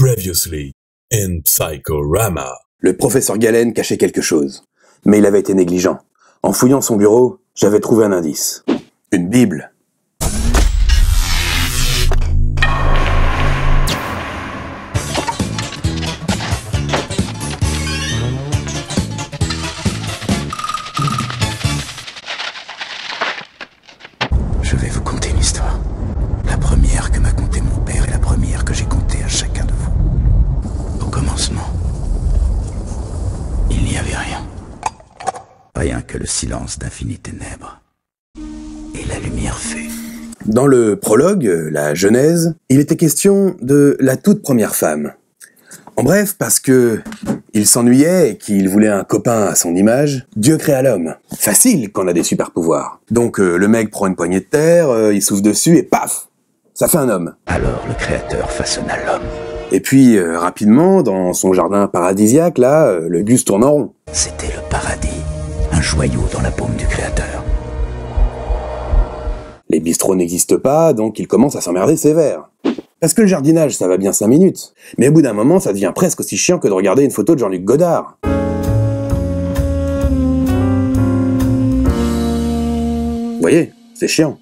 Previously in Psychorama. Le professeur Galen cachait quelque chose, mais il avait été négligent. En fouillant son bureau, j'avais trouvé un indice. Une Bible. Je vais vous conter une histoire. La première que m'a contée mon père et la première que j'ai contée à chacun de vous. Au commencement, il n'y avait rien. Rien que le silence d'infinies ténèbres. Et la lumière fut. Dans le prologue, la Genèse, il était question de la toute première femme. En bref, parce que il s'ennuyait et qu'il voulait un copain à son image, Dieu créa l'homme. Facile quand on a des super pouvoirs. Donc le mec prend une poignée de terre, il souffle dessus et paf, ça fait un homme. Alors le Créateur façonna l'homme. Et puis rapidement, dans son jardin paradisiaque, là, le gus tourne en rond. C'était le paradis. Un joyau dans la paume du Créateur. Les bistrots n'existent pas, donc il commence à s'emmerder sévère. Parce que le jardinage, ça va bien 5 minutes. Mais au bout d'un moment, ça devient presque aussi chiant que de regarder une photo de Jean-Luc Godard. Vous voyez, c'est chiant.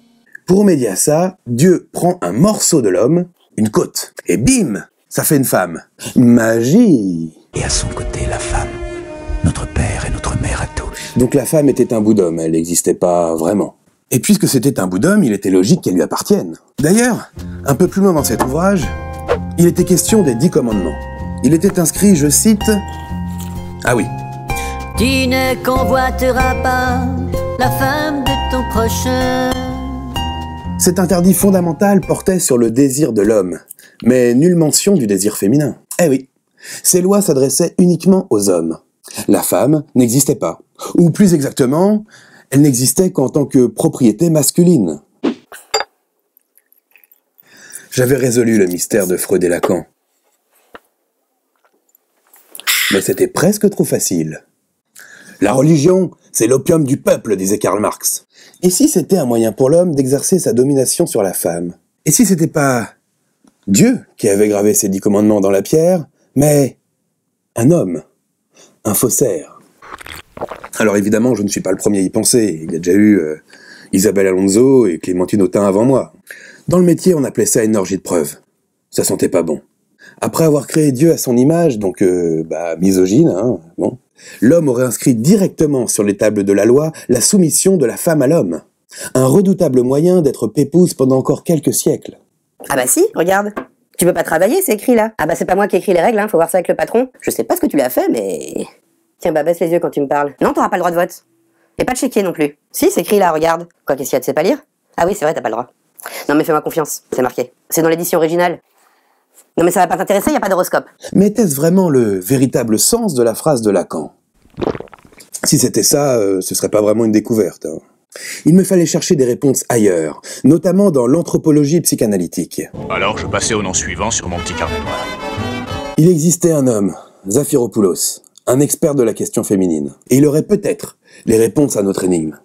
Pour remédier à ça, Dieu prend un morceau de l'homme, une côte, et bim, ça fait une femme. Magie! Et à son côté, la femme. Notre père et notre mère à tous. Donc la femme était un bout d'homme, elle n'existait pas vraiment. Et puisque c'était un bout d'homme, il était logique qu'elle lui appartienne. D'ailleurs, un peu plus loin dans cet ouvrage, il était question des 10 commandements. Il était inscrit, je cite... Ah oui. Tu ne convoiteras pas la femme de ton prochain. Cet interdit fondamental portait sur le désir de l'homme, mais nulle mention du désir féminin. Eh oui, ces lois s'adressaient uniquement aux hommes. La femme n'existait pas. Ou plus exactement, elle n'existait qu'en tant que propriété masculine. J'avais résolu le mystère de Freud et Lacan. Mais c'était presque trop facile. La religion, c'est l'opium du peuple, disait Karl Marx. Et si c'était un moyen pour l'homme d'exercer sa domination sur la femme? Et si c'était pas Dieu qui avait gravé ces 10 commandements dans la pierre, mais un homme, un faussaire? Alors évidemment, je ne suis pas le premier à y penser. Il y a déjà eu Isabelle Alonso et Clémentine Autain avant moi. Dans le métier, on appelait ça une orgie de preuve. Ça sentait pas bon. Après avoir créé Dieu à son image, donc misogyne, hein, bon, l'homme aurait inscrit directement sur les tables de la loi la soumission de la femme à l'homme. Un redoutable moyen d'être pépouse pendant encore quelques siècles. Ah bah si, regarde. Tu peux pas travailler, c'est écrit là. Ah bah c'est pas moi qui écris les règles, hein, faut voir ça avec le patron. Je sais pas ce que tu lui as fait, mais... Tiens, bah baisse les yeux quand tu me parles. Non, t'auras pas le droit de vote. Et pas de chéquier non plus. Si, c'est écrit là, regarde. Quoi, qu'est-ce qu'il y a, tu sais pas lire? Ah oui, c'est vrai, t'as pas le droit. Non mais fais-moi confiance, c'est marqué. C'est dans l'édition originale. Non mais ça va pas t'intéresser, y a pas d'horoscope. Mais était-ce vraiment le véritable sens de la phrase de Lacan? Si c'était ça, ce serait pas vraiment une découverte. Hein. Il me fallait chercher des réponses ailleurs, notamment dans l'anthropologie psychanalytique. Alors je passais au nom suivant sur mon petit carnet noir. Il existait un homme, Zafiropoulos, un expert de la question féminine. Et il aurait peut-être les réponses à notre énigme.